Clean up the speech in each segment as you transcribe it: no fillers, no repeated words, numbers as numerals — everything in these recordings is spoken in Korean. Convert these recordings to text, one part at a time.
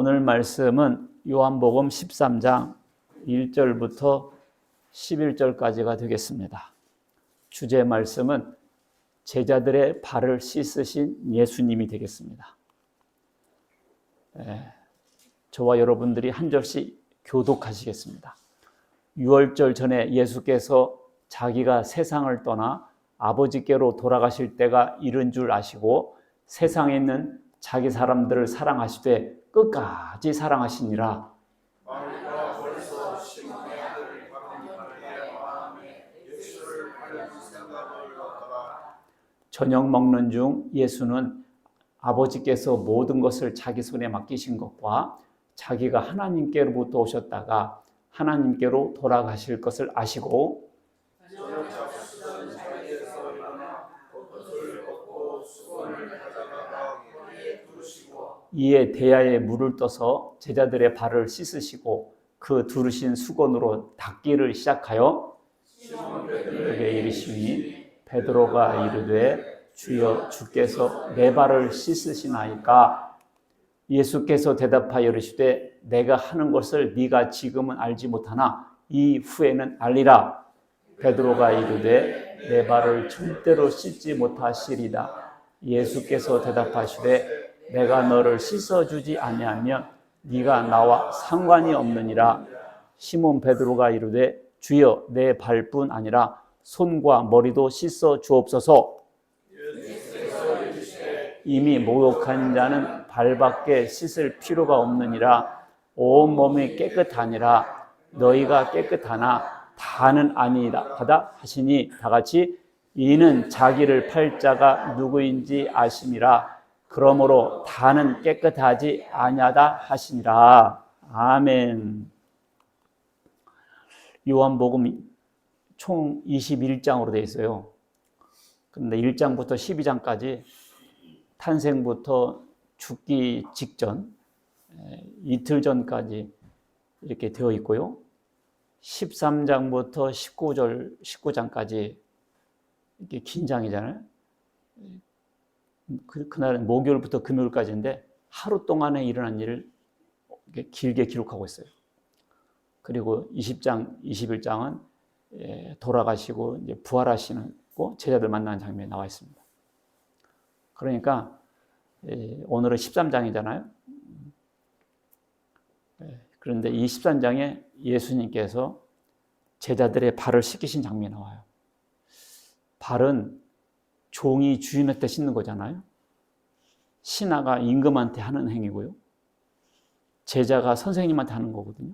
오늘 말씀은 요한복음 13장 1절부터 11절까지가 되겠습니다. 주제 말씀은 제자들의 발을 씻으신 예수님이 되겠습니다. 저와 여러분들이 한 절씩 교독하시겠습니다. 6월절 전에 예수께서 자기가 세상을 떠나 아버지께로 돌아가실 때가 이른 줄 아시고 세상에 있는 자기 사람들을 사랑하시되 끝까지 사랑하시니라. 마리아가 벌써 시몬의 아들 박은하의 마음에 예수를 알려줄 생각을 갖더라. 저녁 먹는 중 예수는 아버지께서 모든 것을 자기 손에 맡기신 것과 자기가 하나님께로부터 오셨다가 하나님께로 돌아가실 것을 아시고 이에 대야에 물을 떠서 제자들의 발을 씻으시고 그 두르신 수건으로 닦기를 시작하여 시몬에게 이르시니 베드로가 이르되 주여 주께서 내 발을 씻으시나이까. 예수께서 대답하여 이르시되 내가 하는 것을 네가 지금은 알지 못하나 이 후에는 알리라. 베드로가 이르되 내 발을 절대로 씻지 못하시리다. 예수께서 대답하시되 내가 너를 씻어주지 아니하면 네가 나와 상관이 없느니라. 시몬 베드로가 이르되 주여 내 발뿐 아니라 손과 머리도 씻어 주옵소서. 이미 목욕한 자는 발밖에 씻을 필요가 없느니라. 온 몸이 깨끗하니라. 너희가 깨끗하나 다는 아니다 하다 하시니 다같이 이는 자기를 팔 자가 누구인지 아심이라. 그러므로 다는 깨끗하지 아니하다 하시니라. 아멘. 요한복음 총 21장으로 되어 있어요. 그런데 1장부터 12장까지 탄생부터 죽기 직전 이틀 전까지 이렇게 되어 있고요. 13장부터 19장까지 이렇게 긴 장이잖아요. 그날은 목요일부터 금요일까지인데 하루 동안에 일어난 일을 길게 기록하고 있어요. 그리고 20장, 21장은 돌아가시고 이제 부활하시는 제자들 만나는 장면이 나와 있습니다. 그러니까 오늘은 13장이잖아요. 그런데 이 13장에 예수님께서 제자들의 발을 씻기신 장면이 나와요. 발은 종이 주인한테 씻는 거잖아요. 신하가 임금한테 하는 행위고요. 제자가 선생님한테 하는 거거든요.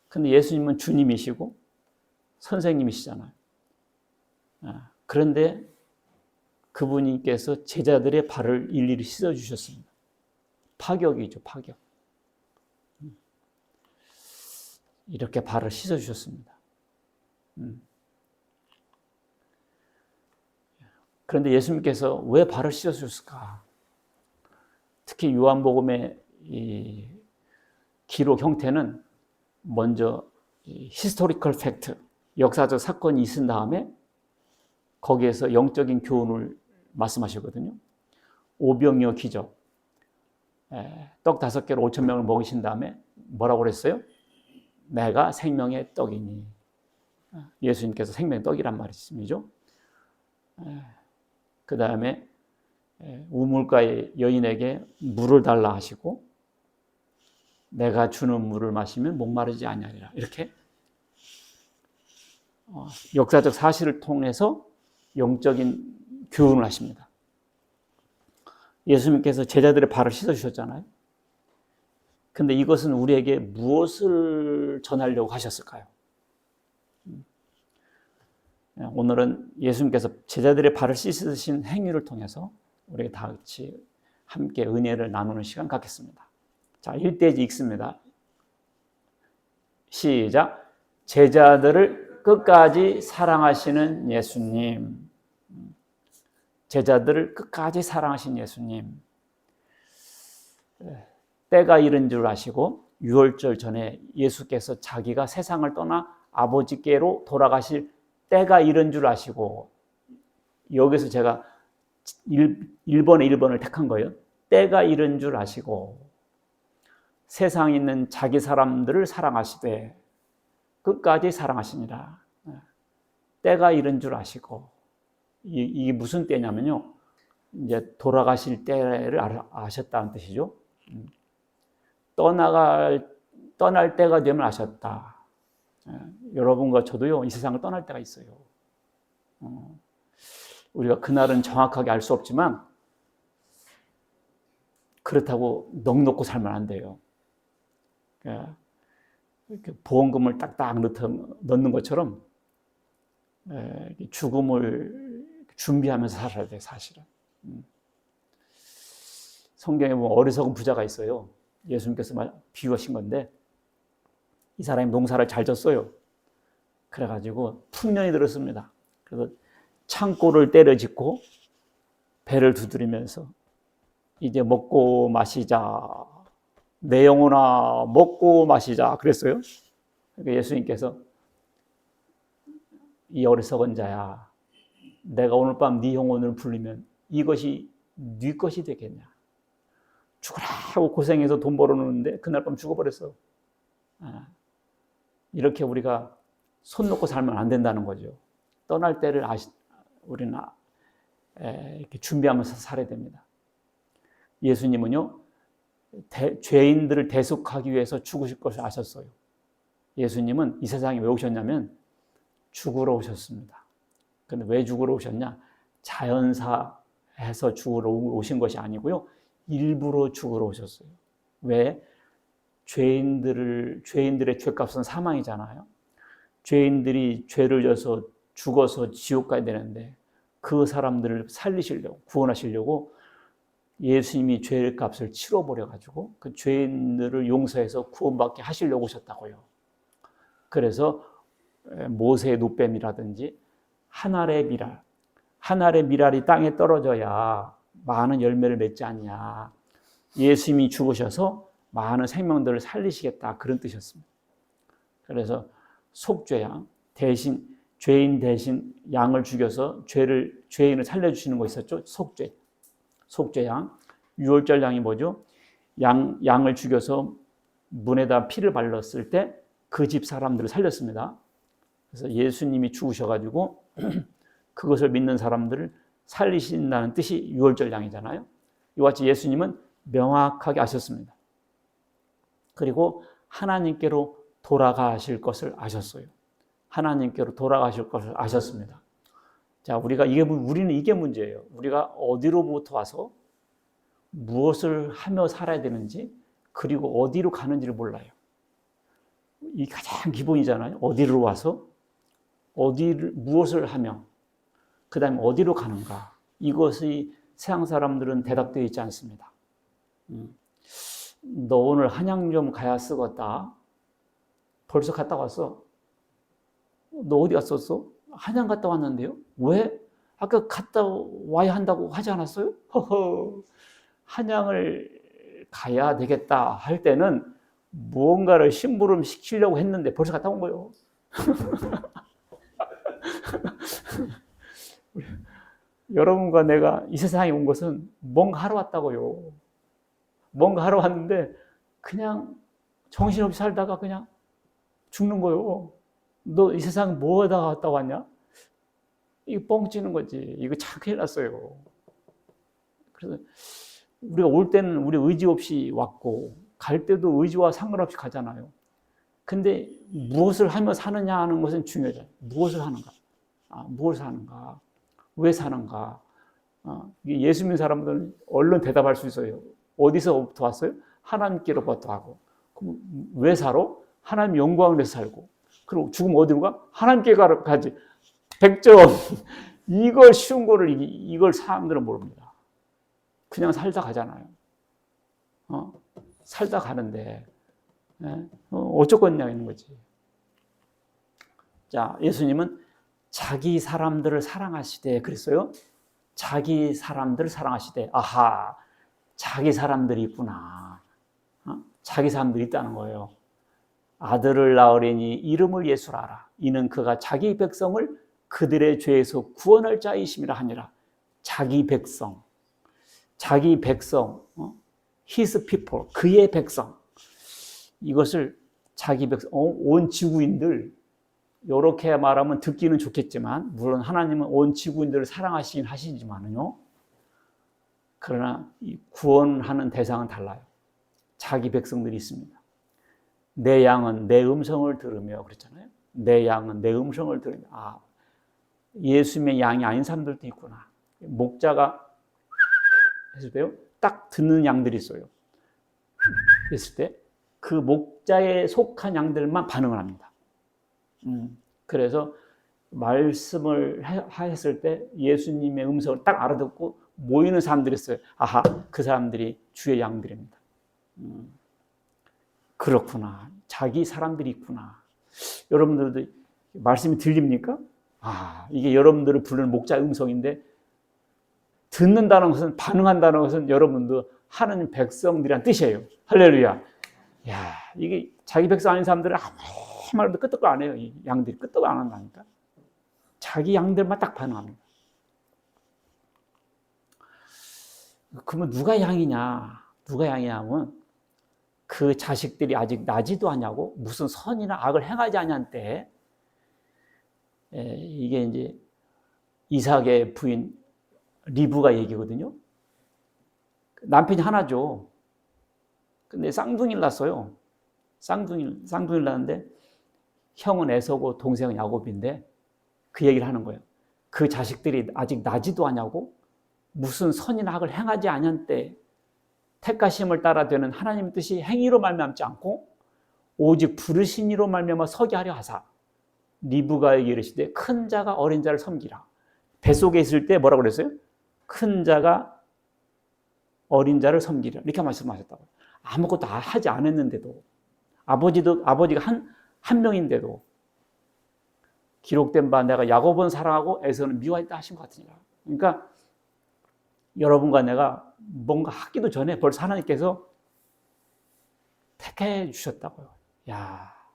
근데 예수님은 주님이시고 선생님이시잖아요. 그런데 그분께서 제자들의 발을 일일이 씻어주셨습니다. 파격이죠, 파격. 이렇게 발을 씻어주셨습니다. 그런데 예수님께서 왜 발을 씻어주셨을까? 특히 요한복음의 이 기록 형태는 먼저 히스토리컬 팩트, 역사적 사건이 있은 다음에 거기에서 영적인 교훈을 말씀하시거든요. 오병이어 기적, 떡 5개로 5,000명을 먹이신 다음에 뭐라고 그랬어요? 내가 생명의 떡이니. 예수님께서 생명의 떡이란 말씀이죠. 그 다음에 우물가의 여인에게 물을 달라 하시고 내가 주는 물을 마시면 목마르지 아니하리라. 이렇게 역사적 사실을 통해서 영적인 교훈을 하십니다. 예수님께서 제자들의 발을 씻어주셨잖아요. 근데 이것은 우리에게 무엇을 전하려고 하셨을까요? 오늘은 예수님께서 제자들의 발을 씻으신 행위를 통해서 우리가 다 같이 함께 은혜를 나누는 시간 갖겠습니다. 자, 1대지 읽습니다. 시작. 제자들을 끝까지 사랑하시는 예수님. 제자들을 끝까지 사랑하신 예수님. 때가 이른 줄 아시고 6월절 전에 예수께서 자기가 세상을 떠나 아버지께로 돌아가실 때가 이른 줄 아시고, 여기서 제가 1번에 1번을 택한 거예요. 때가 이른 줄 아시고, 세상에 있는 자기 사람들을 사랑하시되 끝까지 사랑하시니라. 때가 이른 줄 아시고, 이게 무슨 때냐면요, 이제 돌아가실 때를 아셨다는 뜻이죠. 떠날 때가 되면 아셨다. 여러분과 저도요, 이 세상을 떠날 때가 있어요. 우리가 그날은 정확하게 알 수 없지만 그렇다고 넋놓고 살면 안 돼요. 이렇게 보험금을 딱딱 넣는 것처럼 죽음을 준비하면서 살아야 돼요, 사실은. 성경에 보면 어리석은 부자가 있어요. 예수님께서 비유하신 건데, 이 사람이 농사를 잘 졌어요. 그래가지고 풍년이 들었습니다. 그래서 창고를 때려짓고 배를 두드리면서 이제 먹고 마시자, 내 영혼아 먹고 마시자 그랬어요. 그러니까 예수님께서 이 어리석은 자야, 내가 오늘 밤 네 영혼을 불리면 이것이 네 것이 되겠냐. 죽으라고 고생해서 돈 벌어놓는데 그날 밤 죽어버렸어. 이렇게 우리가 손 놓고 살면 안 된다는 거죠. 떠날 때를 우리는 이렇게 준비하면서 살아야 됩니다. 예수님은요, 죄인들을 대속하기 위해서 죽으실 것을 아셨어요. 예수님은 이 세상에 왜 오셨냐면 죽으러 오셨습니다. 근데 왜 죽으러 오셨냐? 자연사해서 죽으러 오신 것이 아니고요, 일부러 죽으러 오셨어요. 왜? 죄인들의 죄값은 사망이잖아요. 죄인들이 죄를 져서 죽어서 지옥 가야 되는데 그 사람들을 살리시려고, 구원하시려고 예수님이 죄값을 치러버려가지고 그 죄인들을 용서해서 구원받게 하시려고 오셨다고요. 그래서 모세의 노뱀이라든지 한 알의 미랄이 땅에 떨어져야 많은 열매를 맺지 않냐. 예수님이 죽으셔서 많은 생명들을 살리시겠다, 그런 뜻이었습니다. 그래서 속죄양, 죄인 대신 양을 죽여서 죄인을 살려주시는 거 있었죠. 속죄양. 유월절 양이 뭐죠? 양을 죽여서 문에다 피를 발랐을 때 그 집 사람들을 살렸습니다. 그래서 예수님이 죽으셔가지고 그것을 믿는 사람들을 살리신다는 뜻이 유월절 양이잖아요. 이와 같이 예수님은 명확하게 아셨습니다. 그리고 하나님께로 돌아가실 것을 아셨어요. 하나님께로 돌아가실 것을 아셨습니다. 자, 우리는 이게 문제예요. 우리가 어디로부터 와서 무엇을 하며 살아야 되는지, 그리고 어디로 가는지를 몰라요. 이 가장 기본이잖아요. 어디로 와서 무엇을 하며 그 다음에 어디로 가는가. 이것이 세상 사람들은 대답되어 있지 않습니다. 너 오늘 한양 좀 가야 쓰겄다. 벌써 갔다 왔어. 너 어디 갔었어? 한양 갔다 왔는데요. 왜? 아까 갔다 와야 한다고 하지 않았어요? 허허. 한양을 가야 되겠다 할 때는 무언가를 심부름 시키려고 했는데 벌써 갔다 온 거예요. 여러분과 내가 이 세상에 온 것은 뭔가 하러 왔다고요. 뭔가 하러 왔는데 그냥 정신없이 살다가 그냥 죽는 거예요. 너 이 세상 뭐 하다 갔다 왔냐? 이거 뻥 찌는 거지. 이거 참 큰일 났어요. 그래서 우리가 올 때는 우리 의지 없이 왔고 갈 때도 의지와 상관없이 가잖아요. 근데 무엇을 하며 사느냐 하는 것은 중요하죠. 무엇을 하는가? 무엇을 하는가? 왜 사는가? 예수 믿는 사람들은 얼른 대답할 수 있어요. 어디서부터 왔어요? 하나님께로부터 하고. 그럼 왜 살아? 하나님 영광을 위해서 살고. 그리고 죽으면 어디로 가? 하나님께 가지. 100점. 이걸 쉬운 거를 이걸 사람들은 모릅니다. 그냥 살다 가잖아요. 살다 가는데 어쩌겠냐 있는 거지. 자, 예수님은 자기 사람들을 사랑하시되 그랬어요. 자기 사람들을 사랑하시되, 아하, 자기 사람들이 있구나. 자기 사람들이 있다는 거예요. 아들을 낳으리니 이름을 예수라 하라. 이는 그가 자기 백성을 그들의 죄에서 구원할 자이심이라 하니라. 자기 백성, his people, 그의 백성. 이것을 자기 백성, 온 지구인들, 이렇게 말하면 듣기는 좋겠지만, 물론 하나님은 온 지구인들을 사랑하시긴 하시지만요, 그러나 이 구원하는 대상은 달라요. 자기 백성들이 있습니다. 내 양은 내 음성을 들으며, 그랬잖아요. 내 양은 내 음성을 들으며, 예수님의 양이 아닌 사람들도 있구나. 목자가 했을 때요, 딱 듣는 양들이 있어요. 했을 때 그 목자에 속한 양들만 반응을 합니다. 그래서 말씀을 했을 때 예수님의 음성을 딱 알아듣고 모이는 사람들이 있어요. 아하, 그 사람들이 주의 양들입니다. 그렇구나. 자기 사람들이 있구나. 여러분들도 말씀이 들립니까? 이게 여러분들을 부르는 목자 음성인데, 듣는다는 것은, 반응한다는 것은 여러분도 하나님 백성들이란 뜻이에요. 할렐루야. 이게 자기 백성 아닌 사람들은 아무 말도 끄떡도 안 해요. 이 양들이 끄떡 안 한다니까. 자기 양들만 딱 반응합니다. 그러면 누가 양이냐? 누가 양이냐 하면 그 자식들이 아직 나지도 않냐고, 무슨 선이나 악을 행하지 않냐는 때, 이게 이제 이삭의 부인 리브가 얘기거든요. 남편이 하나죠. 근데 쌍둥이를 낳았어요. 쌍둥이를 낳았는데 형은 에서고 동생은 야곱인데 그 얘기를 하는 거예요. 그 자식들이 아직 나지도 않냐고, 무슨 선이나 악을 행하지 않은 때 택하심을 따라 되는 하나님의 뜻이 행위로 말미암지 않고 오직 부르신 이로 말미암아 서게 하려 하사, 리브가 이르시되 큰 자가 어린 자를 섬기라. 뱃속에 있을 때 뭐라고 그랬어요? 큰 자가 어린 자를 섬기라. 이렇게 말씀하셨다고. 아무것도 하지 않았는데도, 아버지가 한 명인데도, 기록된 바 내가 야곱은 사랑하고 에서는 미워했다 하신 것 같으니까. 그러니까 여러분과 내가 뭔가 하기도 전에 벌써 하나님께서 택해 주셨다고요.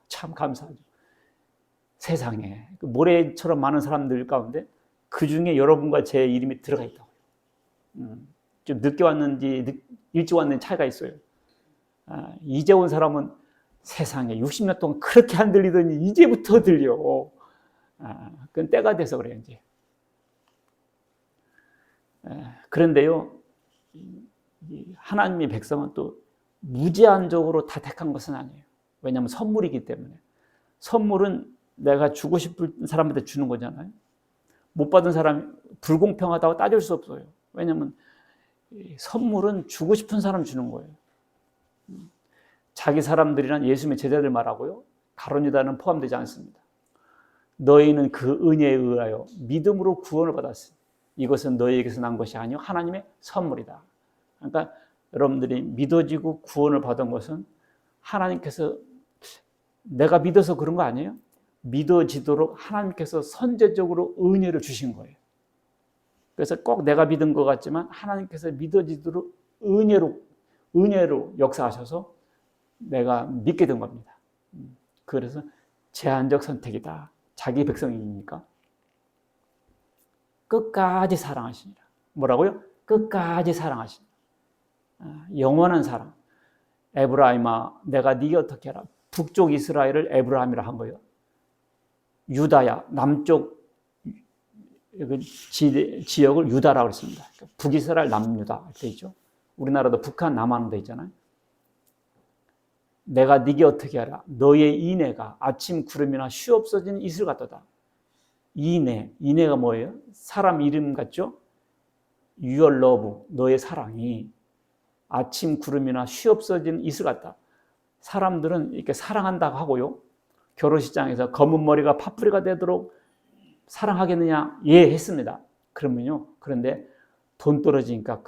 참 감사하죠. 세상에 모래처럼 많은 사람들 가운데 그 중에 여러분과 제 이름이 들어가 있다고요. 좀 늦게 왔는지 일찍 왔는지 차이가 있어요. 이제 온 사람은 세상에 60년 동안 그렇게 안 들리더니 이제부터 들려. 그건 때가 돼서 그래요, 이제. 그런데요, 하나님의 백성은 또 무제한적으로 다 택한 것은 아니에요. 왜냐하면 선물이기 때문에. 선물은 내가 주고 싶은 사람한테 주는 거잖아요. 못 받은 사람이 불공평하다고 따질 수 없어요. 왜냐하면 선물은 주고 싶은 사람 주는 거예요. 자기 사람들이란 예수님의 제자들 말하고요, 가룟 유다는 포함되지 않습니다. 너희는 그 은혜에 의하여 믿음으로 구원을 받았으니 이것은 너희에게서 난 것이 아니요 하나님의 선물이다. 그러니까 여러분들이 믿어지고 구원을 받은 것은 하나님께서, 내가 믿어서 그런 거 아니에요? 믿어지도록 하나님께서 선제적으로 은혜를 주신 거예요. 그래서 꼭 내가 믿은 것 같지만 하나님께서 믿어지도록 은혜로 역사하셔서 내가 믿게 된 겁니다. 그래서 제한적 선택이다. 자기 백성이니까 끝까지 사랑하시니라. 뭐라고요? 끝까지 사랑하시니라. 영원한 사랑. 에브라임아, 내가 네게 어떻게 하라. 북쪽 이스라엘을 에브라임이라 한 거예요. 유다야, 남쪽 지역을 유다라고 했습니다. 북이스라엘, 남유다 이렇게 있죠. 우리나라도 북한, 남한도 있잖아요. 내가 네게 어떻게 하라. 너의 이내가 아침 구름이나 쉬 없어진 이슬 같도다. 이내가 뭐예요? 사람 이름 같죠? Your love, 너의 사랑이 아침 구름이나 쉬 없어진 이슬 같다. 사람들은 이렇게 사랑한다고 하고요, 결혼식장에서 검은 머리가 파뿌리가 되도록 사랑하겠느냐? 예, 했습니다. 그러면요, 그런데 돈 떨어지니까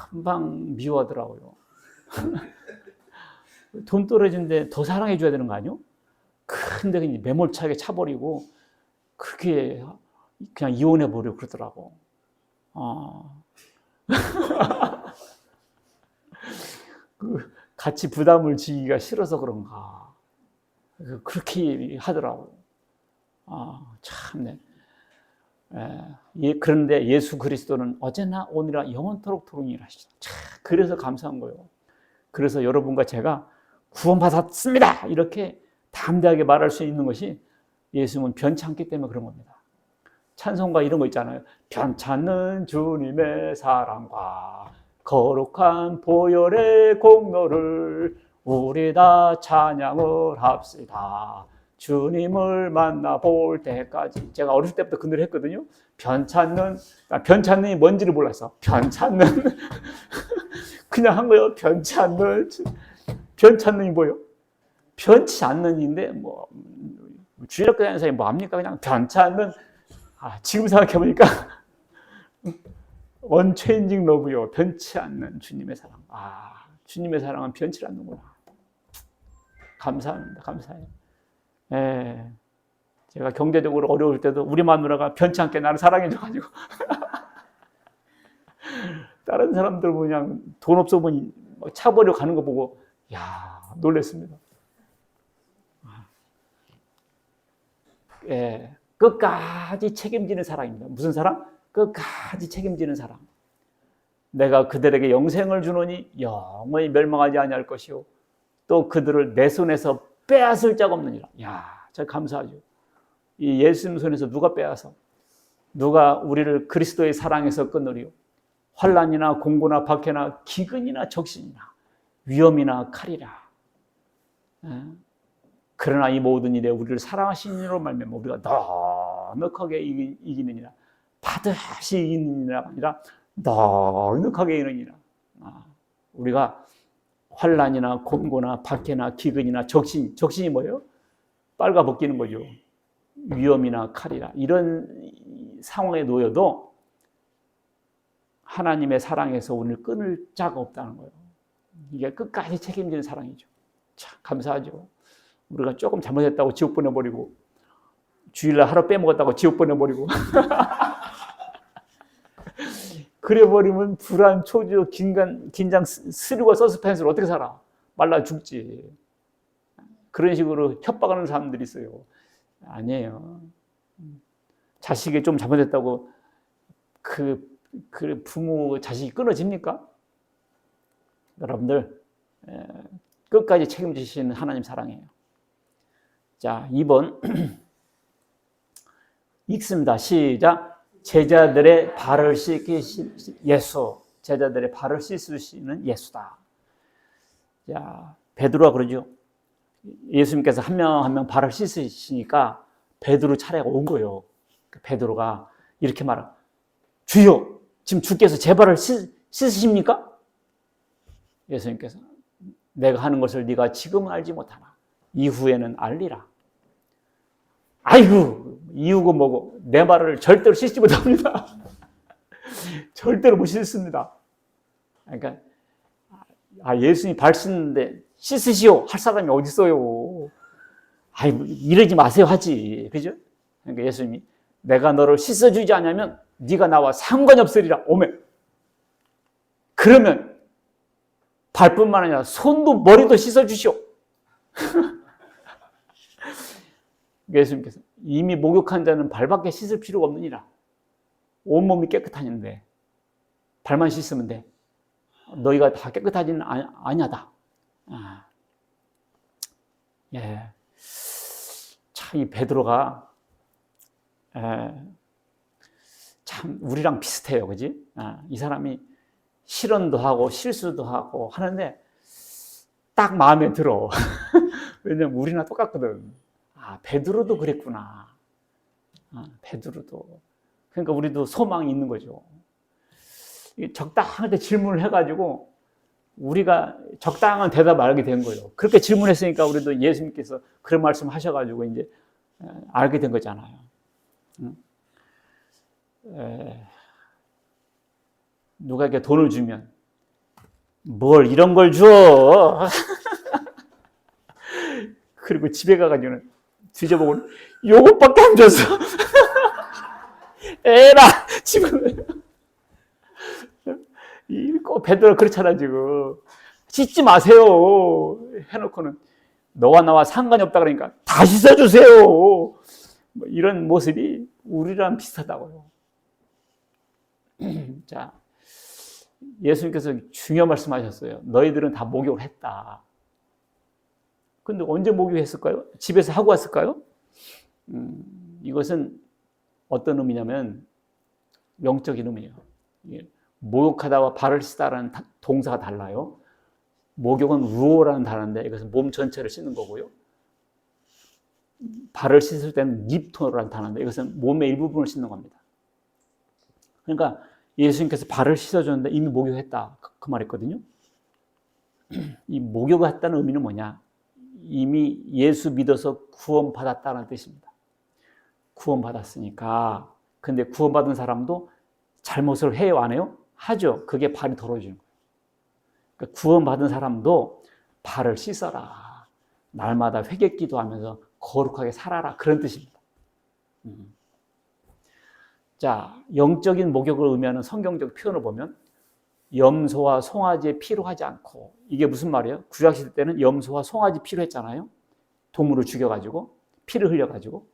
금방 미워하더라고요. 돈 떨어지는데 더 사랑해 줘야 되는 거 아니요? 근데 그냥 매몰차게 차버리고 그렇게 그냥 이혼해 버리고 그러더라고. 같이 부담을 지기가 싫어서 그런가. 그렇게 하더라고. 참네. 그런데 예수 그리스도는 어제나 오늘이나 영원토록 동일하시다. 그래서 감사한 거예요. 그래서 여러분과 제가 구원받았습니다. 이렇게 담대하게 말할 수 있는 것이 예수님은 변치 않기 때문에 그런 겁니다. 찬송가 이런 거 있잖아요. 변찮는 주님의 사랑과 거룩한 보혈의 공로를 우리 다 찬양을 합시다. 주님을 만나볼 때까지. 제가 어렸을 때부터 그 노래 했거든요. 변찮는이 뭔지를 몰랐어. 변찮는 그냥 한 거예요. 변찮는이 뭐예요? 변치 않는인데 뭐 주일학교 다니는 사람이 뭐 합니까? 그냥 변찮는. 지금 생각해보니까 unchanging love요. 변치 않는 주님의 사랑. 주님의 사랑은 변치 않는구나. 감사합니다. 감사해요. 예. 제가 경제적으로 어려울 때도 우리 마누라가 변치 않게 나를 사랑해줘가지고 다른 사람들 그냥 돈 없어 보니 차 버리고 가는 거 보고 놀랬습니다. 예. 끝까지 책임지는 사랑입니다. 무슨 사랑? 끝까지 책임지는 사랑. 내가 그들에게 영생을 주노니 영원히 멸망하지 아니할 것이요 또 그들을 내 손에서 빼앗을 자가 없느니라. 저 감사하죠. 이 예수님 손에서 누가 빼앗아? 누가 우리를 그리스도의 사랑에서 끊으리요? 환난이나 공고나 박해나 기근이나 적신이나 위험이나 칼이라. 그러나 이 모든 일에 우리를 사랑하신 이로 말미암아 우리가 넉넉하게 이기느니라. 반드시 이기느니라 아니라 넉넉하게 이기느니라. 우리가 환난이나 공고나 박해나 기근이나 적신이 뭐예요? 빨가벗기는 거죠. 위험이나 칼이라. 이런 상황에 놓여도 하나님의 사랑에서 우리를 끊을 자가 없다는 거예요. 이게 끝까지 책임지는 사랑이죠. 참 감사하죠. 우리가 조금 잘못했다고 지옥 보내버리고 주일날 하루 빼먹었다고 지옥 보내버리고 그래버리면 불안, 초조, 긴장, 스릴과 서스펜스를 어떻게 살아? 말라 죽지. 그런 식으로 협박하는 사람들이 있어요. 아니에요. 자식이 좀 잘못했다고 그 부모, 자식이 끊어집니까? 여러분들 끝까지 책임지시는 하나님 사랑이에요. 자, 2번 읽습니다. 시작. 제자들의 발을 씻기신 예수. 제자들의 발을 씻으시는 예수다. 자, 베드로가 그러죠. 예수님께서 한 명 한 명 발을 씻으시니까 베드로 차례가 온 거예요. 베드로가 이렇게 말하. 주여, 지금 주께서 제 발을 씻으십니까? 예수님께서 내가 하는 것을 네가 지금은 알지 못하나 이후에는 알리라. 아이고, 이유가 뭐고 내 발을 절대로 씻지 못합니다. 절대로 못 씻습니다. 그러니까 예수님이 발 씻는데 씻으시오 할 사람이 어디 있어요? 이러지 마세요 하지. 그죠? 그러니까 예수님이 내가 너를 씻어주지 않으면 네가 나와 상관이 없으리라. 오메. 그러면 발뿐만 아니라 손도 머리도 씻어주시오. 예수님께서 이미 목욕한 자는 발밖에 씻을 필요가 없느니라. 온몸이 깨끗하는데 발만 씻으면 돼. 너희가 다 깨끗하지는 아니하다. 예. 참, 이 베드로가 참 우리랑 비슷해요. 그지? 이 사람이 실언도 하고 실수도 하고 하는데 딱 마음에 들어. 왜냐면 우리랑 똑같거든. 베드로도 그랬구나. 베드로도. 그러니까 우리도 소망이 있는 거죠. 적당할 때 질문을 해가지고 우리가 적당한 대답을 알게 된 거예요. 그렇게 질문했으니까 우리도 예수님께서 그런 말씀 하셔가지고 이제 알게 된 거잖아요. 누가에게 돈을 주면 뭘 이런 걸 줘? 그리고 집에 가가지고는 뒤져보고 요것밖에 안 줬어. 에라 지금 꼭 베드로 그렇잖아 지금. 씻지 마세요 해놓고는 너와 나와 상관이 없다 그러니까 다 씻어주세요. 뭐 이런 모습이 우리랑 비슷하다고요. 자, 예수님께서 중요한 말씀하셨어요. 너희들은 다 목욕을 했다. 근데 언제 목욕했을까요? 집에서 하고 왔을까요? 이것은 어떤 의미냐면 영적인 의미예요. 목욕하다와 발을 씻다라는 동사가 달라요. 목욕은 루오라는 단어인데 이것은 몸 전체를 씻는 거고요. 발을 씻을 때는 닙토라는 단어인데 이것은 몸의 일부분을 씻는 겁니다. 그러니까 예수님께서 발을 씻어줬는데 이미 목욕했다 그 말이거든요. 이 목욕을 했다는 의미는 뭐냐? 이미 예수 믿어서 구원받았다는 뜻입니다. 구원받았으니까. 근데 구원받은 사람도 잘못을 해요, 안 해요? 하죠. 그게 발이 더러워지는 거예요. 그러니까 구원받은 사람도 발을 씻어라. 날마다 회개기도 하면서 거룩하게 살아라. 그런 뜻입니다. 자, 영적인 목욕을 의미하는 성경적 표현을 보면 염소와 송아지의 피로 하지 않고, 이게 무슨 말이에요? 구약시대 때는 염소와 송아지 피로 했잖아요. 동물을 죽여가지고 피를 흘려가지고,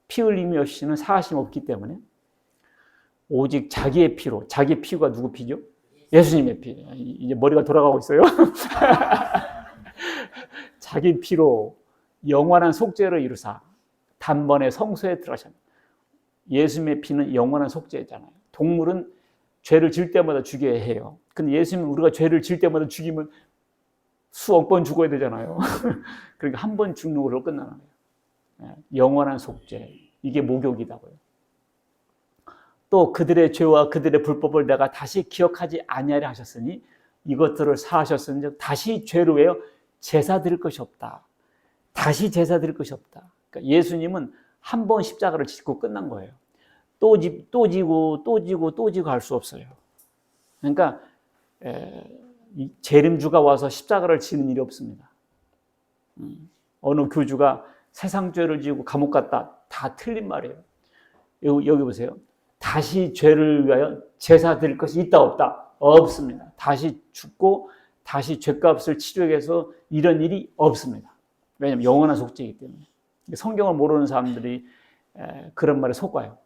피 흘림이 없이는 사하심 없기 때문에 오직 자기의 피로, 자기의 피가 누구 피죠? 예수님의 피. 이제 머리가 돌아가고 있어요. 자기 피로 영원한 속죄를 이루사 단번에 성소에 들어가셨습니다. 예수님의 피는 영원한 속죄잖아요. 동물은 죄를 질 때마다 죽여야 해요. 근데 예수님은 우리가 죄를 질 때마다 죽이면 수억 번 죽어야 되잖아요. 그러니까 한 번 죽는 걸로 끝나는 거예요. 영원한 속죄. 이게 목욕이다고요. 또 그들의 죄와 그들의 불법을 내가 다시 기억하지 아니하려 하셨으니 이것들을 사하셨은즉 다시 죄를 왜요? 제사 드릴 것이 없다. 다시 제사 드릴 것이 없다. 그러니까 예수님은 한 번 십자가를 짓고 끝난 거예요. 또 지고 할 수 없어요. 그러니까 재림주가 와서 십자가를 지는 일이 없습니다. 어느 교주가 세상 죄를 지고 감옥 갔다. 다 틀린 말이에요. 여기 보세요. 다시 죄를 위하여 제사 드릴 것이 있다 없다? 없습니다. 다시 죽고 다시 죄값을 치르해서 이런 일이 없습니다. 왜냐하면 영원한 속죄이기 때문에. 성경을 모르는 사람들이 그런 말에 속아요.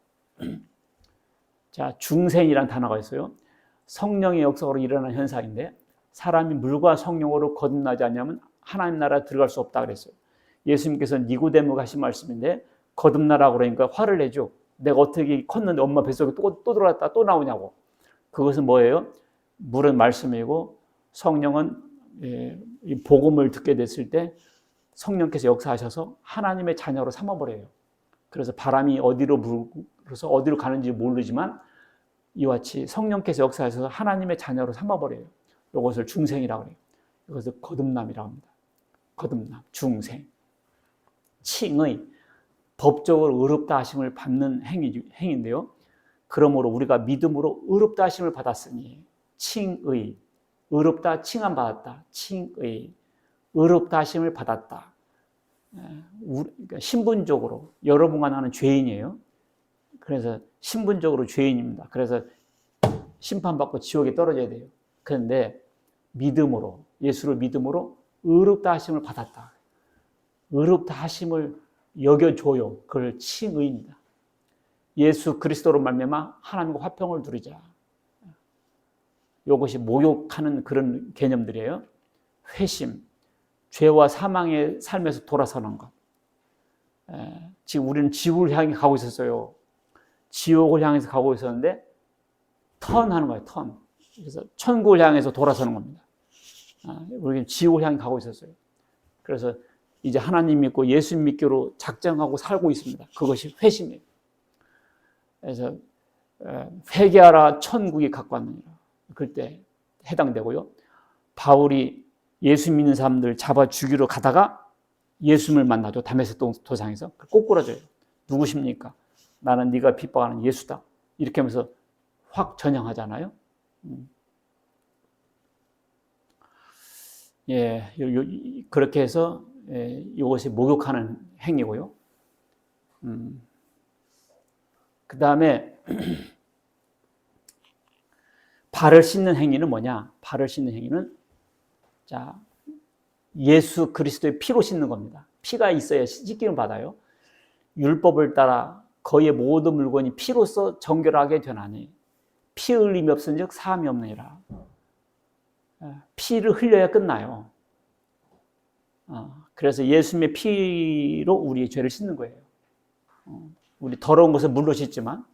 자, 중생이라는 단어가 있어요. 성령의 역사로 일어나는 현상인데 사람이 물과 성령으로 거듭나지 않으면 하나님 나라에 들어갈 수 없다 그랬어요. 예수님께서 니고데모가 하신 말씀인데 거듭나라고 그러니까 화를 내죠. 내가 어떻게 컸는데 엄마 뱃속에 또 들어갔다 또 나오냐고. 그것은 뭐예요? 물은 말씀이고 성령은 이 복음을 듣게 됐을 때 성령께서 역사하셔서 하나님의 자녀로 삼아버려요. 그래서 바람이 어디로 불어서 어디로 가는지 모르지만 이와 같이 성령께서 역사하셔서 하나님의 자녀로 삼아버려요. 이것을 중생이라고 해요. 이것을 거듭남이라고 합니다. 거듭남, 중생. 칭의, 법적으로 의롭다 하심을 받는 행위인데요. 그러므로 우리가 믿음으로 의롭다 하심을 받았으니 칭의, 의롭다, 칭함 받았다. 칭의, 의롭다 하심을 받았다. 그러니까 신분적으로 여러분과 나는 죄인이에요. 그래서 신분적으로 죄인입니다. 그래서 심판받고 지옥에 떨어져야 돼요. 그런데 믿음으로, 예수를 믿음으로 의롭다 하심을 받았다. 의롭다 하심을 여겨줘요. 그걸 칭의입니다. 예수 그리스도로 말미암아 하나님과 화평을 누리자. 이것이 목욕하는 그런 개념들이에요. 회심, 죄와 사망의 삶에서 돌아서는 것. 지금 우리는 지옥을 향해 가고 있었어요. 지옥을 향해서 가고 있었는데 턴하는 거예요. 턴. 그래서 천국을 향해서 돌아서는 겁니다. 우리는 지옥을 향해 가고 있었어요. 그래서 이제 하나님 믿고 예수 믿기로 작정하고 살고 있습니다. 그것이 회심이에요. 그래서 회개하라 천국이 가까웠느니라. 그때 해당되고요. 바울이 예수 믿는 사람들 잡아 죽이러 가다가 예수님을 만나죠. 다메섹 도상에서 꼬꾸라져요. 누구십니까? 나는 네가 핍박하는 예수다. 이렇게 하면서 확 전향하잖아요. 예, 그렇게 해서 이것이 목욕하는 행위고요. 그 다음에 발을 씻는 행위는 뭐냐? 발을 씻는 행위는 자, 예수 그리스도의 피로 씻는 겁니다. 피가 있어야 씻기를 받아요. 율법을 따라 거의 모든 물건이 피로써 정결하게 되나니 피 흘림이 없은즉 사함이 없느니라. 피를 흘려야 끝나요. 그래서 예수님의 피로 우리의 죄를 씻는 거예요. 우리 더러운 것은 물로 씻지만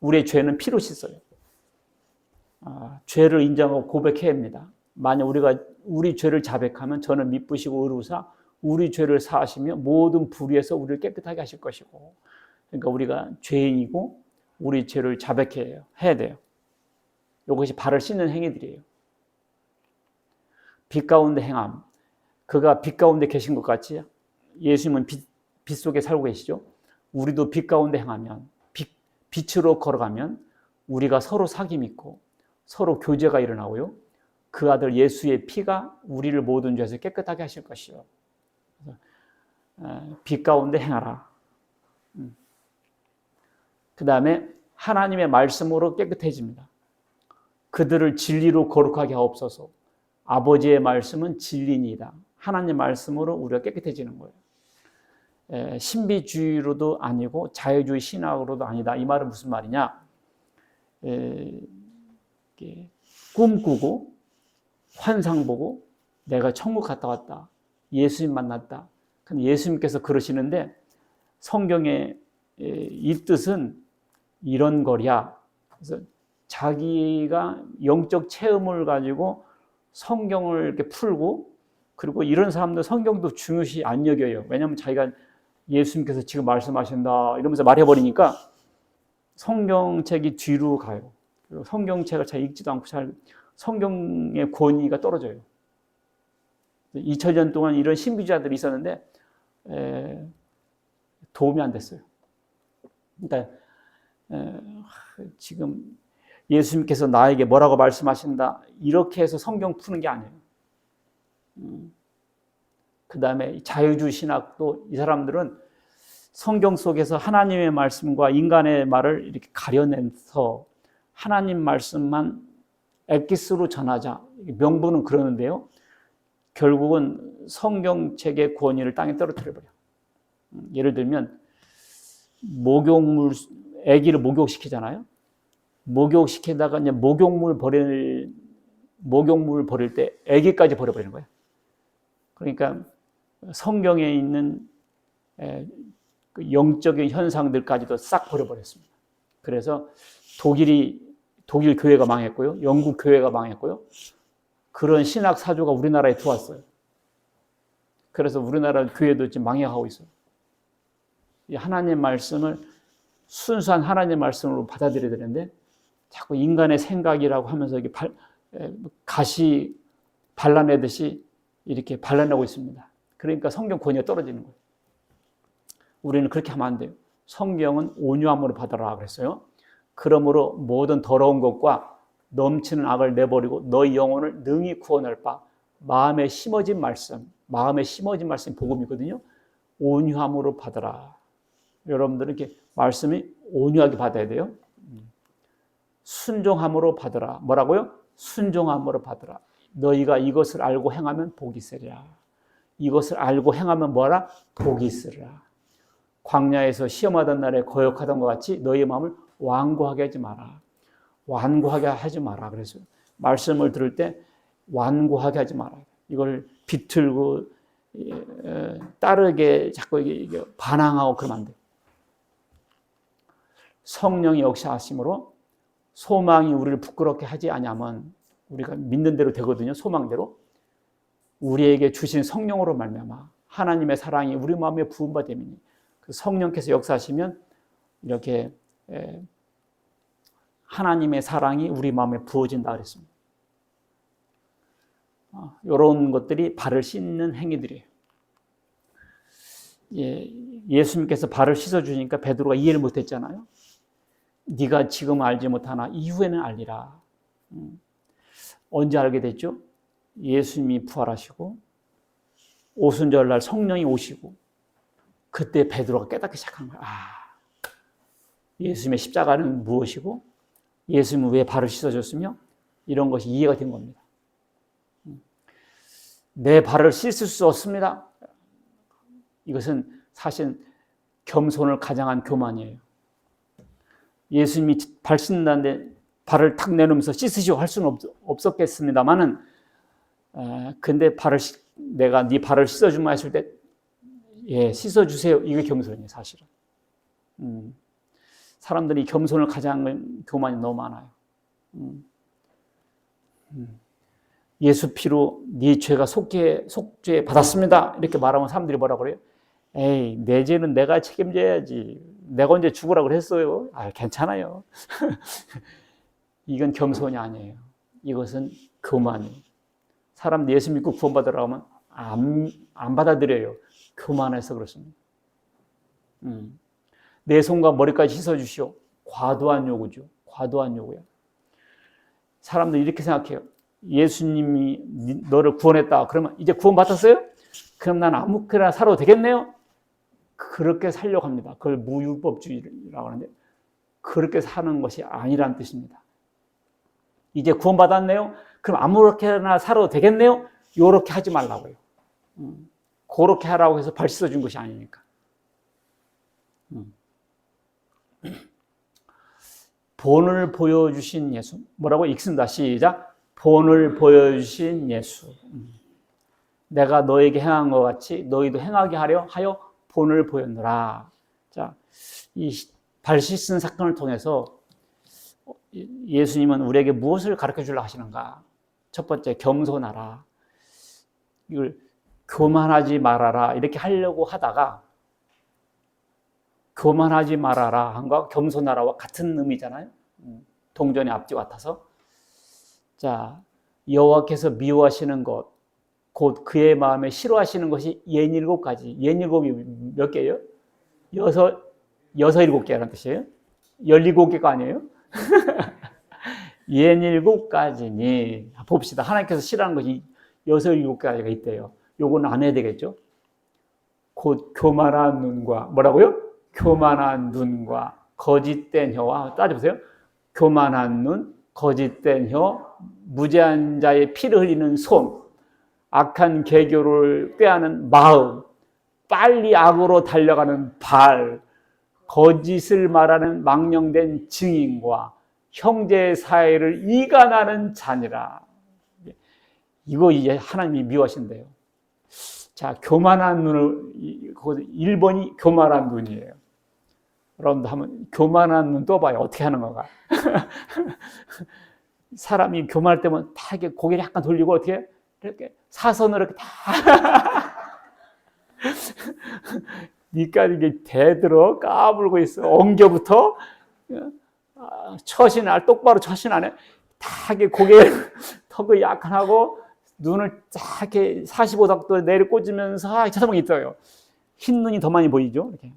우리의 죄는 피로 씻어요. 죄를 인정하고 고백해야 합니다. 만약 우리가 우리 죄를 자백하면 저는 미쁘시고 의로우사 우리 죄를 사하시며 모든 불의에서 우리를 깨끗하게 하실 것이고, 그러니까 우리가 죄인이고 우리 죄를 자백해야 돼요. 이것이 발을 씻는 행위들이에요. 빛 가운데 행함. 그가 빛 가운데 계신 것 같이 예수님은 빛 속에 살고 계시죠. 우리도 빛 가운데 행하면, 빛으로 걸어가면 우리가 서로 사귐 있고 서로 교제가 일어나고요. 그 아들 예수의 피가 우리를 모든 죄에서 깨끗하게 하실 것이요. 빛 가운데 행하라. 그 다음에 하나님의 말씀으로 깨끗해집니다. 그들을 진리로 거룩하게 하옵소서. 아버지의 말씀은 진리니이다. 하나님 말씀으로 우리가 깨끗해지는 거예요. 신비주의로도 아니고 자유주의 신학으로도 아니다. 이 말은 무슨 말이냐? 꿈꾸고 환상 보고 내가 천국 갔다 왔다. 예수님 만났다. 근데 예수님께서 그러시는데 성경의 이 뜻은 이런 거랴. 그래서 자기가 영적 체험을 가지고 성경을 이렇게 풀고, 그리고 이런 사람들 성경도 중요시 안 여겨요. 왜냐하면 자기가 예수님께서 지금 말씀하신다 이러면서 말해버리니까 성경책이 뒤로 가요. 그리고 성경책을 잘 읽지도 않고 잘 성경의 권위가 떨어져요. 2000년 동안 이런 신비주의자들이 있었는데 도움이 안 됐어요. 그러니까 지금 예수님께서 나에게 뭐라고 말씀하신다 이렇게 해서 성경 푸는 게 아니에요. 그 다음에 자유주의 신학도 이 사람들은 성경 속에서 하나님의 말씀과 인간의 말을 이렇게 가려내서 하나님 말씀만 엑기스로 전하자. 명분은 그러는데요. 결국은 성경책의 권위를 땅에 떨어뜨려버려. 예를 들면 목욕물, 아기를 목욕시키잖아요. 목욕시키다가 이제 목욕물 버릴 때 아기까지 버려버리는 거예요. 그러니까 성경에 있는 영적인 현상들까지도 싹 버려버렸습니다. 그래서 독일 교회가 망했고요. 영국 교회가 망했고요. 그런 신학 사조가 우리나라에 들어왔어요. 그래서 우리나라 교회도 지금 망해가고 있어요. 하나님 말씀을 순수한 하나님 말씀으로 받아들여야 되는데 자꾸 인간의 생각이라고 하면서 이렇게 가시 발라내듯이 이렇게 발라내고 있습니다. 그러니까 성경 권위가 떨어지는 거예요. 우리는 그렇게 하면 안 돼요. 성경은 온유함으로 받아라 그랬어요. 그러므로 모든 더러운 것과 넘치는 악을 내버리고 너희 영혼을 능히 구원할 바 마음에 심어진 말씀이 복음이거든요. 온유함으로 받아라. 여러분들은 이렇게 말씀이 온유하게 받아야 돼요. 순종함으로 받아라. 뭐라고요? 순종함으로 받아라. 너희가 이것을 알고 행하면 복이 있으리라. 이것을 알고 행하면 뭐라? 복이 있으리라. 광야에서 시험하던 날에 거역하던 것 같이 너희의 마음을 완고하게 하지 마라. 완고하게 하지 마라. 그래서 말씀을 들을 때 완고하게 하지 마라. 이걸 비틀고 따르게 자꾸 이게 반항하고 그러면 안 돼. 성령이 역사하심으로 소망이 우리를 부끄럽게 하지 아니하면 우리가 믿는 대로 되거든요. 소망대로. 우리에게 주신 성령으로 말미암아 하나님의 사랑이 우리 마음에 부은 바 됨이니 그 성령께서 역사하시면 이렇게 하나님의 사랑이 우리 마음에 부어진다 그랬습니다. 이런 것들이 발을 씻는 행위들이에요. 예수님께서 발을 씻어주니까 베드로가 이해를 못했잖아요. 네가 지금 알지 못하나 이후에는 알리라. 언제 알게 됐죠? 예수님이 부활하시고 오순절날 성령이 오시고 그때 베드로가 깨닫기 시작한 거야. 예수님의 십자가는 무엇이고 예수님은 왜 발을 씻어줬으며 이런 것이 이해가 된 겁니다. 내 발을 씻을 수 없습니다. 이것은 사실 겸손을 가장한 교만이에요. 예수님이 발 씻는다는데 발을 탁 내놓으면서 씻으시오 할 수는 없었겠습니다만은 근데 내가 네 발을 씻어주마 했을 때 예, 씻어주세요. 이게 겸손이에요, 사실은. 사람들이 겸손을 가장 교만이 너무 많아요. 예수 피로 네 죄가 속죄 받았습니다. 이렇게 말하면 사람들이 뭐라 그래요? 에이, 내 죄는 내가 책임져야지. 내가 언제 죽으라고 그랬어요? 아, 괜찮아요. 이건 겸손이 아니에요. 이것은 교만이에요. 사람들 예수 믿고 구원받으라고 하면 안 받아들여요. 교만해서 그렇습니다. 내 손과 머리까지 씻어주시오. 과도한 요구죠. 과도한 요구야. 사람들이 이렇게 생각해요. 예수님이 너를 구원했다. 그러면 이제 구원받았어요? 그럼 난 아무렇게나 살아도 되겠네요? 그렇게 살려고 합니다. 그걸 무율법주의라고 하는데 그렇게 사는 것이 아니란 뜻입니다. 이제 구원받았네요? 그럼 아무렇게나 살아도 되겠네요? 요렇게 하지 말라고요. 그렇게 하라고 해서 벌 씻어준 것이 아니니까. 본을 보여주신 예수. 뭐라고 읽습니다. 시작. 본을 보여주신 예수. 내가 너에게 행한 것 같이 너희도 행하게 하여 본을 보였노라. 자, 이 발 씻은 사건을 통해서 예수님은 우리에게 무엇을 가르쳐 주려 하시는가? 첫 번째, 겸손하라. 이걸 교만하지 말아라. 이렇게 하려고 하다가 교만하지 말아라 한과 겸손하라와 같은 의미잖아요. 동전의 앞뒤 같아서. 자, 여호와께서 미워하시는 것, 곧 그의 마음에 싫어하시는 것이 67가지. 67이 몇 개예요? 7개라는 뜻이에요? 17개가 아니에요? 67가지니. 봅시다. 하나님께서 싫어하는 것이 7개가 있대요. 요거는 안 해야 되겠죠? 곧 교만한 눈과, 뭐라고요? 교만한 눈과 거짓된 혀와, 따져보세요. 교만한 눈, 거짓된 혀, 무죄한 자의 피를 흘리는 손, 악한 계교를 꾀하는 마음, 빨리 악으로 달려가는 발, 거짓을 말하는 망령된 증인과 형제 사이를 이간하는 자니라. 이거 이제 하나님이 미워하신대요. 자, 교만한 눈을, 1번이 교만한 눈이에요. 여러분도 한번 교만한 눈 떠봐요. 어떻게 하는 건가? 사람이 교만할 때면 다 이렇게 고개를 약간 돌리고 어떻게 이렇게 사선으로 이렇게 다 니까지 이게 대들어 까불고 있어. 엉겨부터 처신 안 똑바로 처신 안 해. 다 이렇게 고개를 턱을 약간 하고 눈을 쫙 이렇게 45도 내려 꽂으면서 쳐다보고 있어요. 흰 눈이 더 많이 보이죠? 이렇게.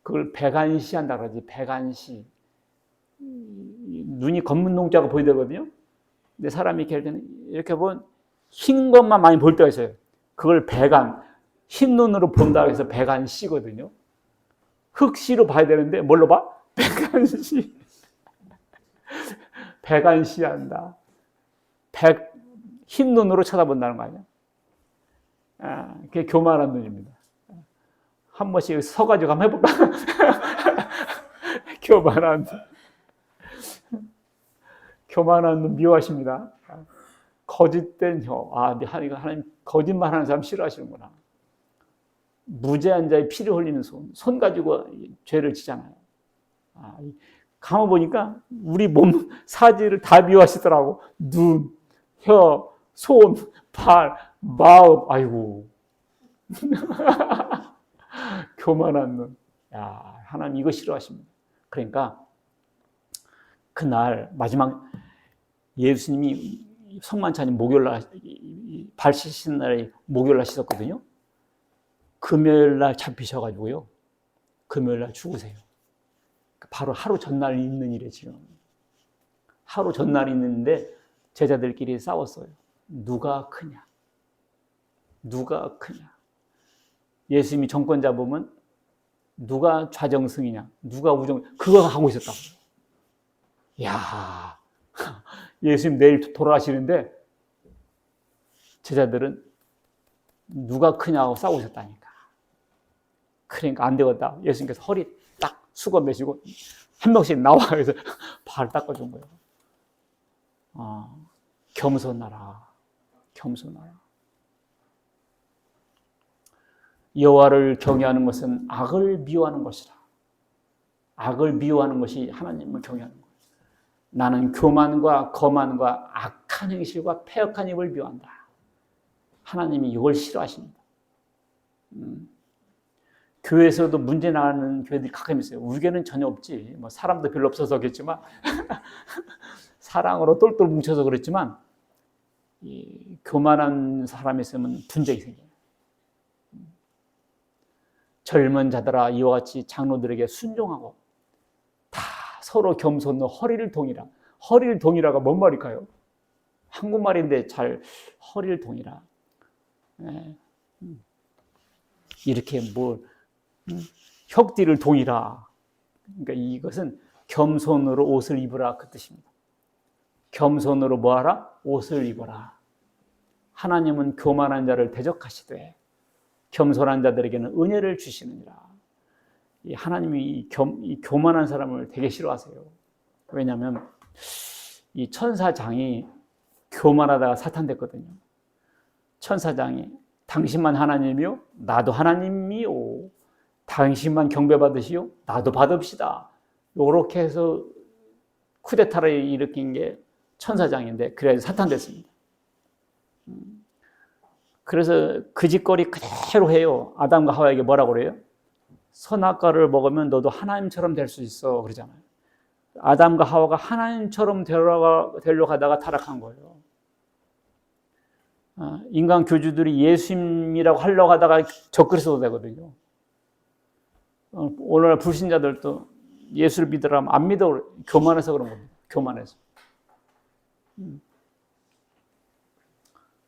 그걸 백안시 한다 그러지. 백안시. 눈이 검은 농자가 보이더거든요. 근데 사람이 이렇게 할 때는 이렇게 보면 흰 것만 많이 볼 때가 있어요. 그걸 백안, 흰 눈으로 본다고 해서 백안시거든요. 흑시로 봐야 되는데 뭘로 봐? 백안시. 백안시 한다. 흰 눈으로 쳐다본다는 거 아니야? 그게 교만한 눈입니다. 한 번씩 서가지고 한번 해볼까? 교만한 눈. 교만한 눈 미워하십니다. 거짓된 혀. 하나님 거짓말하는 사람 싫어하시는구나. 무죄한 자의 피를 흘리는 손. 손 가지고 죄를 지잖아요. 가만 보니까 우리 몸 사지를 다 미워하시더라고. 눈, 혀, 손, 발, 마음. 아이고. 교만한 눈. 하나님 이거 싫어하십니다. 그러니까 그날 마지막 예수님이 성만찬이 목요일날 발 씻는 날이 목요일날 씻었거든요. 금요일날 잡히셔가지고요. 금요일날 죽으세요. 바로 하루 전날 있는 일이에요. 지금 하루 전날 있는데 제자들끼리 싸웠어요. 누가 크냐? 누가 크냐? 예수님이 정권 잡으면 누가 좌정승이냐? 누가 우정? 그거 하고 있었다고요. 야, 예수님 내일 돌아가시는데 제자들은 누가 크냐고 싸우고 있었다니까. 그러니까 안 되겠다. 예수님께서 허리 딱 수건 매시고 한 명씩 나와 그래서 발 닦아준 거예요. 겸손하라. 겸손하라. 여호와를 경외하는 것은 악을 미워하는 것이라. 악을 미워하는 것이 하나님을 경외하는 것. 나는 교만과 거만과 악한 행실과 패역한 입을 미워한다. 하나님이 이걸 싫어하십니다. 교회에서도 문제 나는 교회들이 가끔 있어요. 우리 교회는 전혀 없지. 뭐 사람도 별로 없어서 그렇지만 사랑으로 똘똘 뭉쳐서 그렇지만 이 교만한 사람이 있으면 분쟁이 생겨요. 젊은 자들아 이와 같이 장로들에게 순종하고 다 서로 겸손로 허리를 동이라. 허리를 동이라가 뭔 말일까요? 한국말인데 잘 허리를 동이라. 이렇게 뭐 혁띠를 동이라. 그러니까 이것은 겸손으로 옷을 입으라 그 뜻입니다. 겸손으로 뭐하라? 옷을 입어라. 하나님은 교만한 자를 대적하시되 겸손한 자들에게는 은혜를 주시느니라. 하나님이 이 교만한 사람을 되게 싫어하세요. 왜냐하면 이 천사장이 교만하다가 사탄됐거든요. 천사장이 당신만 하나님이요? 나도 하나님이요. 당신만 경배받으시오? 나도 받읍시다. 이렇게 해서 쿠데타를 일으킨 게 천사장인데 그래서 사탄됐습니다. 그래서 그 짓거리 그대로 해요. 아담과 하와에게 뭐라고 그래요? 선악과를 먹으면 너도 하나님처럼 될 수 있어 그러잖아요. 아담과 하와가 하나님처럼 되려고 하다가 타락한 거예요. 인간 교주들이 예수님이라고 하려고 하다가 적그리스도 되거든요. 오늘날 불신자들도 예수를 믿으라면 안 믿어. 교만해서 그런 겁니다. 교만해서.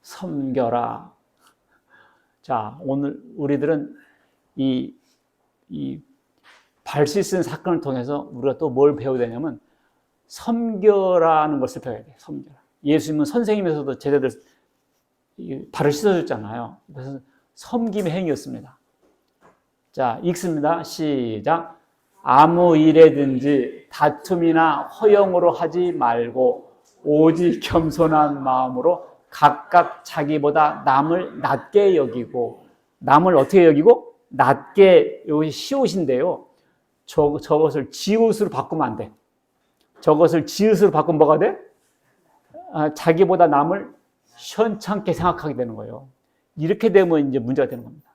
섬겨라. 자, 오늘 우리들은 이 발시슨 사건을 통해서 우리가 또 뭘 배워야 되냐면 섬겨라는 것을 배워야 돼요. 섬겨라. 예수님은 선생님에서도 제자들 발을 씻어줬잖아요. 그래서 섬김의 행위였습니다. 자, 읽습니다. 시작. 아무 일에든지 다툼이나 허영으로 하지 말고 오직 겸손한 마음으로 각각 자기보다 남을 낮게 여기고, 남을 어떻게 여기고? 낮게. 여기 시옷인데요. 저것을 지읒으로 바꾸면 안 돼. 저것을 지읒으로 바꾸면 뭐가 돼? 자기보다 남을 현찮게 생각하게 되는 거예요. 이렇게 되면 이제 문제가 되는 겁니다.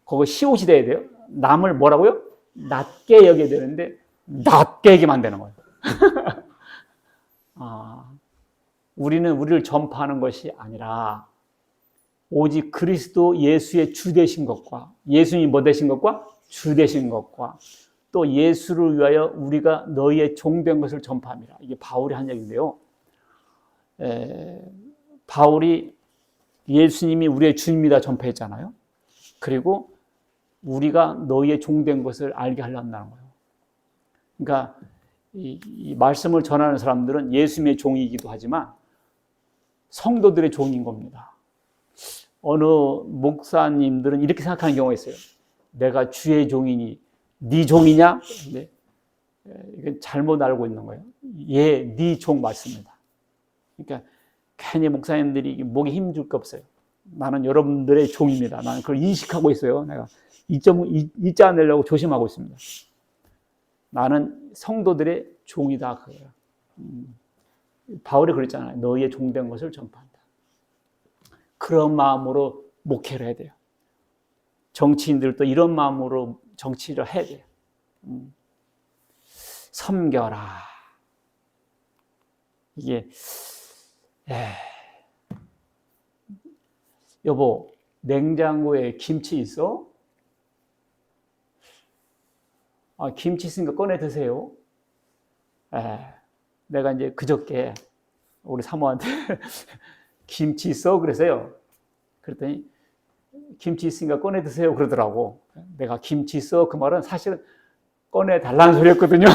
그거 시옷이 돼야 돼요. 남을 뭐라고요? 낮게 여겨야 되는데 낮게 여기면 안 되는 거예요. 우리는 우리를 전파하는 것이 아니라 오직 그리스도 예수의 주 되신 것과 예수님이 뭐 되신 것과 주 되신 것과 또 예수를 위하여 우리가 너희의 종된 것을 전파합니다. 이게 바울이 한 얘기인데요. 바울이 예수님이 우리의 주님이다 전파했잖아요. 그리고 우리가 너희의 종된 것을 알게 하려는 거예요. 그러니까 이 말씀을 전하는 사람들은 예수님의 종이기도 하지만 성도들의 종인 겁니다. 어느 목사님들은 이렇게 생각하는 경우가 있어요. 내가 주의 종이니 네 종이냐? 네. 이건 잘못 알고 있는 거예요. 예, 네 종 맞습니다. 그러니까 괜히 목사님들이 목에 힘줄 게 없어요. 나는 여러분들의 종입니다. 나는 그걸 인식하고 있어요. 내가 이자 내려고 조심하고 있습니다. 나는 성도들의 종이다 그거예요. 바울이 그랬잖아요. 너희의 종된 것을 전파한다. 그런 마음으로 목회를 해야 돼요. 정치인들도 이런 마음으로 정치를 해야 돼요. 섬겨라. 이게 여보, 냉장고에 김치 있어? 김치 있으니까 꺼내 드세요. 내가 이제 그저께 우리 사모한테 김치 있어? 그래서요. 그랬더니 김치 있으니까 꺼내 드세요. 그러더라고. 내가 김치 있어? 그 말은 사실은 꺼내 달라는 소리였거든요.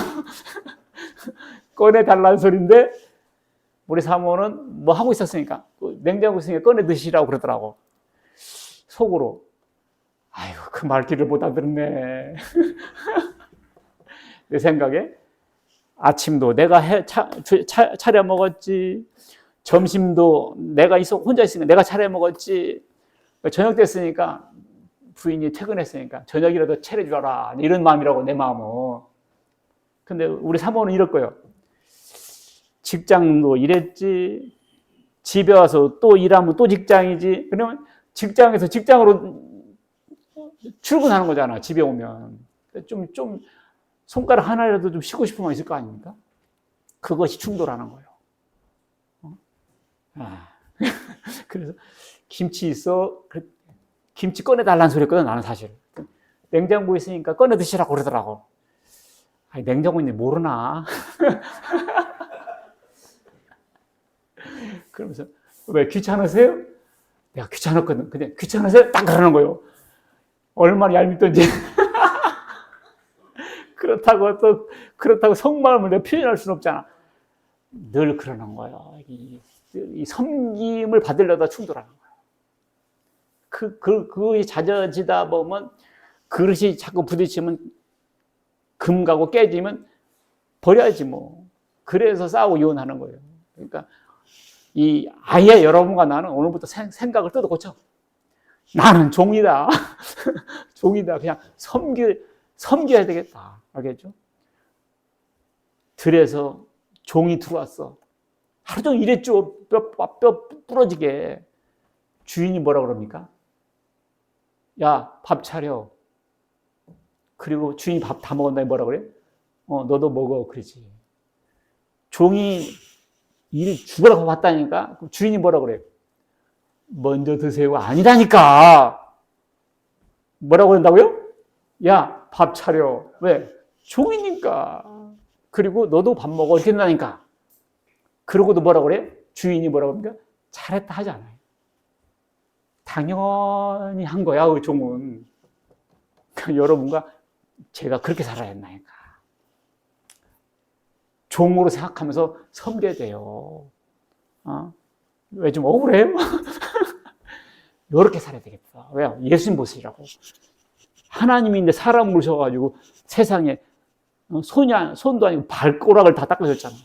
꺼내 달라는 소리인데 우리 사모는 뭐 하고 있었으니까 냉장고 있으니까 꺼내 드시라고 그러더라고. 속으로 아이고 그 말귀를 못 알아듣네. 내 생각에 아침도 내가 차려 먹었지, 점심도 내가 혼자 있으니까 내가 차려 먹었지, 저녁 됐으니까 부인이 퇴근했으니까 저녁이라도 차려주라 이런 마음이라고 내 마음은. 근데 우리 사모는 이럴 거예요. 직장도 일했지, 집에 와서 또 일하면 또 직장이지. 그러면 직장에서 직장으로 출근하는 거잖아. 집에 오면 좀 손가락 하나라도 좀 쉬고 싶은 마음 있을 거 아닙니까? 그것이 충돌하는 거예요. 그래서 김치 있어. 김치 꺼내달라는 소리 했거든, 나는 사실. 냉장고에 있으니까 꺼내 드시라고 그러더라고. 아니, 냉장고에 있는데 모르나? 그러면서, 왜 귀찮으세요? 내가 귀찮았거든. 근데 귀찮으세요? 딱 그러는 거예요. 얼마나 얄밉던지. 그렇다고 속마음을 내가 표현할 수는 없잖아. 늘 그러는 거예요. 이 섬김을 받으려다 충돌하는 거예요. 그것이 잦아지다 보면 그릇이 자꾸 부딪히면 금 가고 깨지면 버려야지 뭐. 그래서 싸우고 이혼하는 거예요. 그러니까 아예 여러분과 나는 오늘부터 생각을 뜯어 고쳐. 나는 종이다. 종이다. 그냥 섬겨야 되겠다. 알겠죠? 들에서 종이 들어왔어. 하루 종일 일했죠. 뼈 부러지게. 주인이 뭐라 그럽니까? 야, 밥 차려. 그리고 주인이 밥 다 먹었나 뭐라 그래? 너도 먹어. 그러지. 종이 일 죽으라고 왔다니까? 주인이 뭐라 그래? 먼저 드세요. 아니라니까. 뭐라고 한다고요? 야, 밥 차려. 왜? 종이니까. 그리고 너도 밥 먹어. 이렇게 한다니까. 그러고도 뭐라 그래? 주인이 뭐라고 합니까? 잘했다 하지 않아요. 당연히 한 거야, 그 종은. 여러분과 제가 그렇게 살아야 했나니까. 종으로 생각하면서 섬겨야 돼요. 왜 좀 억울해요? 이렇게 살아야 되겠다. 왜요? 예수님 보시라고. 하나님인데 사람을 오셔가지고 세상에 손도 아니고 발가락을 다 닦아줬잖아요.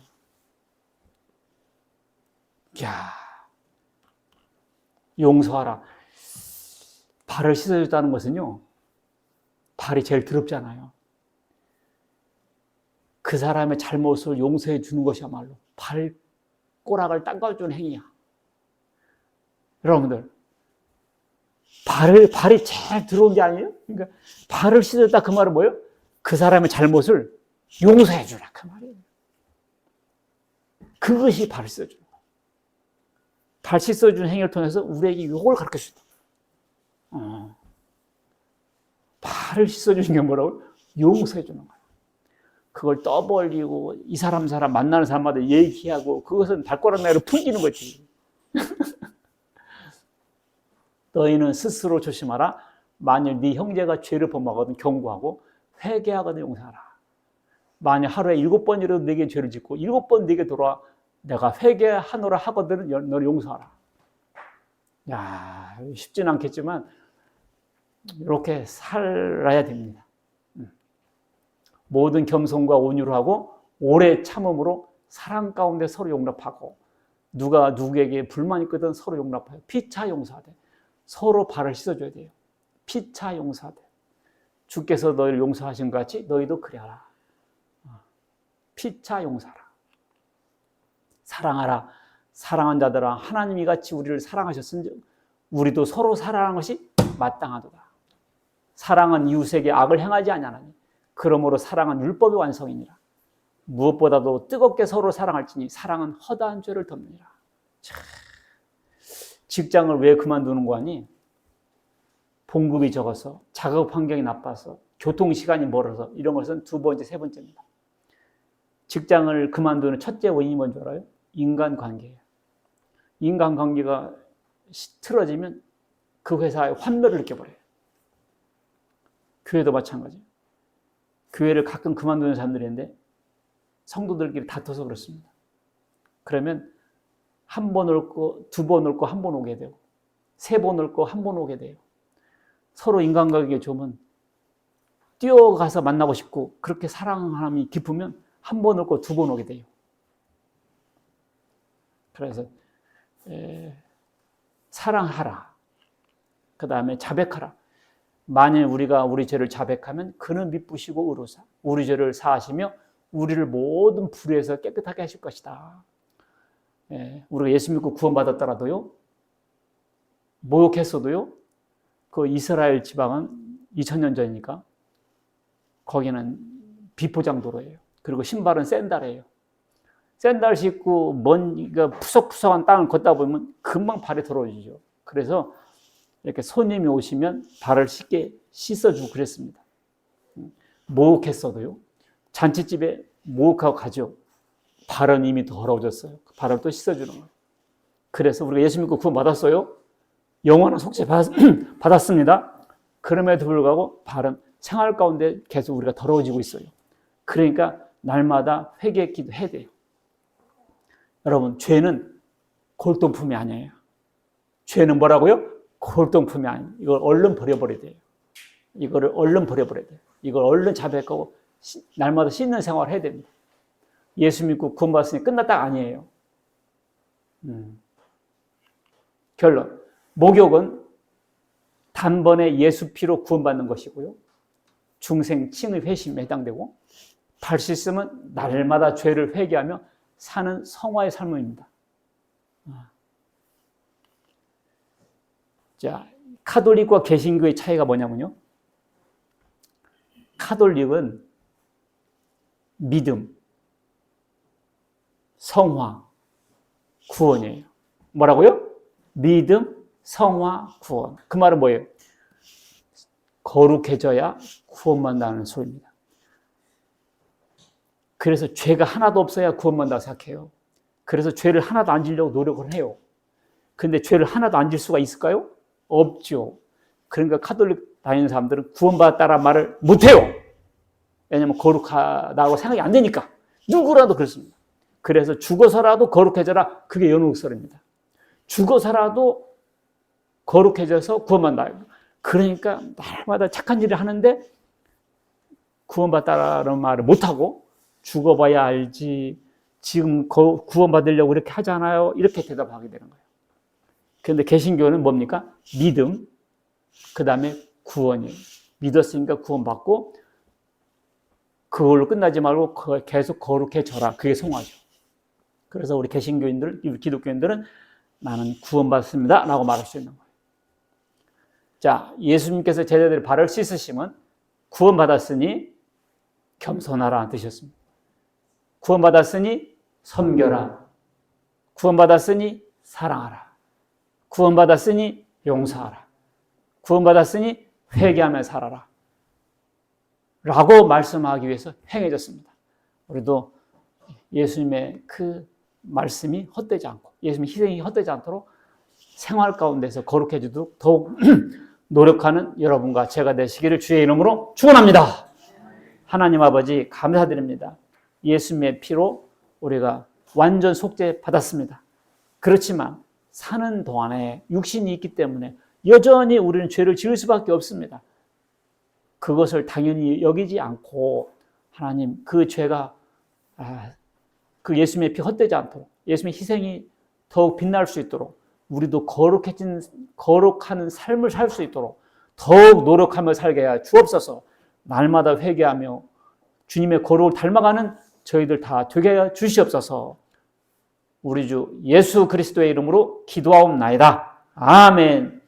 이야, 용서하라. 발을 씻어줬다는 것은요, 발이 제일 더럽잖아요. 그 사람의 잘못을 용서해 주는 것이야말로 발가락을 닦아주는 행위야. 여러분들, 발이 제일 더러운 게 아니에요? 그러니까 발을 씻어줬다 그 말은 뭐예요? 그 사람의 잘못을 용서해 주라 그 말이에요. 그것이 발을 씻어주는 거예요. 발 씻어주는 행위를 통해서 우리에게 이걸 가르쳐 주다. 발을 씻어주는 게 뭐라고? 용서해 주는 거예요. 그걸 떠벌리고 이 사람 만나는 사람마다 얘기하고 그것은 발가락 나이로 풍기는 거지. 너희는 스스로 조심하라. 만일 네 형제가 죄를 범하거든 경고하고 회개하거든 용서하라. 만일 하루에 7번이라도 네게 죄를 짓고 7번 네게 돌아와 내가 회개하노라 하거든 너를 용서하라. 야, 쉽지는 않겠지만 이렇게 살아야 됩니다. 모든 겸손과 온유로 하고 오래 참음으로 사랑 가운데 서로 용납하고 누가 누구에게 불만이 있거든 서로 용납하여 피차 용서하되 서로 발을 씻어줘야 돼요. 피차 용서하되 주께서 너희를 용서하신 것 같이 너희도 그래 하라. 피차 용서하라. 사랑하라. 사랑한 자들아 하나님이 같이 우리를 사랑하셨은즉 우리도 서로 사랑하는 것이 마땅하도다. 사랑은 이웃에게 악을 행하지 아니하나니 그러므로 사랑은 율법의 완성이니라. 무엇보다도 뜨겁게 서로 사랑할지니 사랑은 허다한 죄를 덮느니라. 직장을 왜 그만두는 거 아니? 봉급이 적어서, 작업 환경이 나빠서, 교통시간이 멀어서 이런 것은 두 번째, 세 번째입니다. 직장을 그만두는 첫째 원인이 뭔지 알아요? 인간관계예요. 인간관계가 틀어지면 그 회사에 환멸을 느껴버려요. 교회도 마찬가지예요. 교회를 가끔 그만두는 사람들이 있는데 성도들끼리 다퉈서 그렇습니다. 그러면 한 번 올 거, 두 번 올 거 한 번 오게 되고 3번 올 거 한 번 오게 돼요. 서로 인간관계가 좋으면 뛰어가서 만나고 싶고 그렇게 사랑함이 깊으면 한 번 올 거 두 번 오게 돼요. 그래서 사랑하라. 그 다음에 자백하라. 만일 우리가 우리 죄를 자백하면 그는 미쁘시고 의로사 우리 죄를 사하시며 우리를 모든 불의에서 깨끗하게 하실 것이다. 예, 우리가 예수 믿고 구원받았더라도요, 모욕했어도요, 그 이스라엘 지방은 2000년 전이니까 거기는 비포장도로예요. 그리고 신발은 샌달이에요. 샌달 신고 푸석푸석한 땅을 걷다 보면 금방 발이 더러워지죠. 그래서 이렇게 손님이 오시면 발을 쉽게 씻어주고 그랬습니다. 모욕했어도요, 잔치집에 모욕하고 가죠. 발은 이미 더러워졌어요. 그 발을 또 씻어주는 거예요. 그래서 우리가 예수 믿고 구원받았어요. 영원한 속죄 받았습니다. 그럼에도 불구하고 발은 생활 가운데 계속 우리가 더러워지고 있어요. 그러니까 날마다 회개 기도해야 돼요. 여러분, 죄는 골동품이 아니에요. 죄는 뭐라고요? 골동품이 아니에요. 이걸 얼른 버려버려야 돼요. 이거를 얼른 버려버려야 돼요. 이걸 얼른 자백하고 날마다 씻는 생활을 해야 됩니다. 예수 믿고 구원받았으니 끝났다 아니에요. 결론. 목욕은 단번에 예수 피로 구원받는 것이고요. 중생 칭의 회심에 해당되고, 발 씻음은 날마다 죄를 회개하며 사는 성화의 삶입니다. 자, 카톨릭과 개신교의 차이가 뭐냐면요. 카톨릭은 믿음, 성화, 구원이에요. 뭐라고요? 믿음, 성화, 구원. 그 말은 뭐예요? 거룩해져야 구원받는다는 소리입니다. 그래서 죄가 하나도 없어야 구원받는다고 생각해요. 그래서 죄를 하나도 안 지려고 노력을 해요. 근데 죄를 하나도 안 질 수가 있을까요? 없죠. 그러니까 카톨릭 다니는 사람들은 구원받았다는 말을 못해요. 왜냐하면 거룩하다고 생각이 안 되니까. 누구라도 그렇습니다. 그래서 죽어서라도 거룩해져라. 그게 연옥설입니다. 죽어서라도 거룩해져서 구원받는다. 그러니까 날마다 착한 일을 하는데 구원받았다는 말을 못하고 죽어봐야 알지. 지금 구원받으려고 이렇게 하잖아요. 이렇게 대답하게 되는 거예요. 그런데 개신교는 뭡니까? 믿음, 그 다음에 구원이에요. 믿었으니까 구원받고 그걸로 끝나지 말고 계속 거룩해져라. 그게 성화죠. 그래서 우리 개신교인들, 기독교인들은 나는 구원받았습니다 라고 말할 수 있는 거예요. 자, 예수님께서 제자들의 발을 씻으시면 구원받았으니 겸손하라 뜻이었습니다. 구원받았으니 섬겨라. 구원받았으니 사랑하라. 구원받았으니 용서하라. 구원받았으니 회개하며 살아라. 라고 말씀하기 위해서 행해졌습니다. 우리도 예수님의 그 말씀이 헛되지 않고 예수님의 희생이 헛되지 않도록 생활 가운데서 거룩해지도록 더욱 노력하는 여러분과 제가 되시기를 주의 이름으로 축원합니다. 하나님 아버지 감사드립니다. 예수님의 피로 우리가 완전 속죄 받았습니다. 그렇지만 사는 동안에 육신이 있기 때문에 여전히 우리는 죄를 지을 수밖에 없습니다. 그것을 당연히 여기지 않고 하나님 그 죄가 그 예수님의 피 헛되지 않도록 예수님의 희생이 더욱 빛날 수 있도록 우리도 거룩한 삶을 살 수 있도록 더욱 노력하며 살게 하여 주옵소서. 날마다 회개하며 주님의 거룩을 닮아가는 저희들 다 되게 하여 주시옵소서. 우리 주 예수 그리스도의 이름으로 기도하옵나이다. 아멘.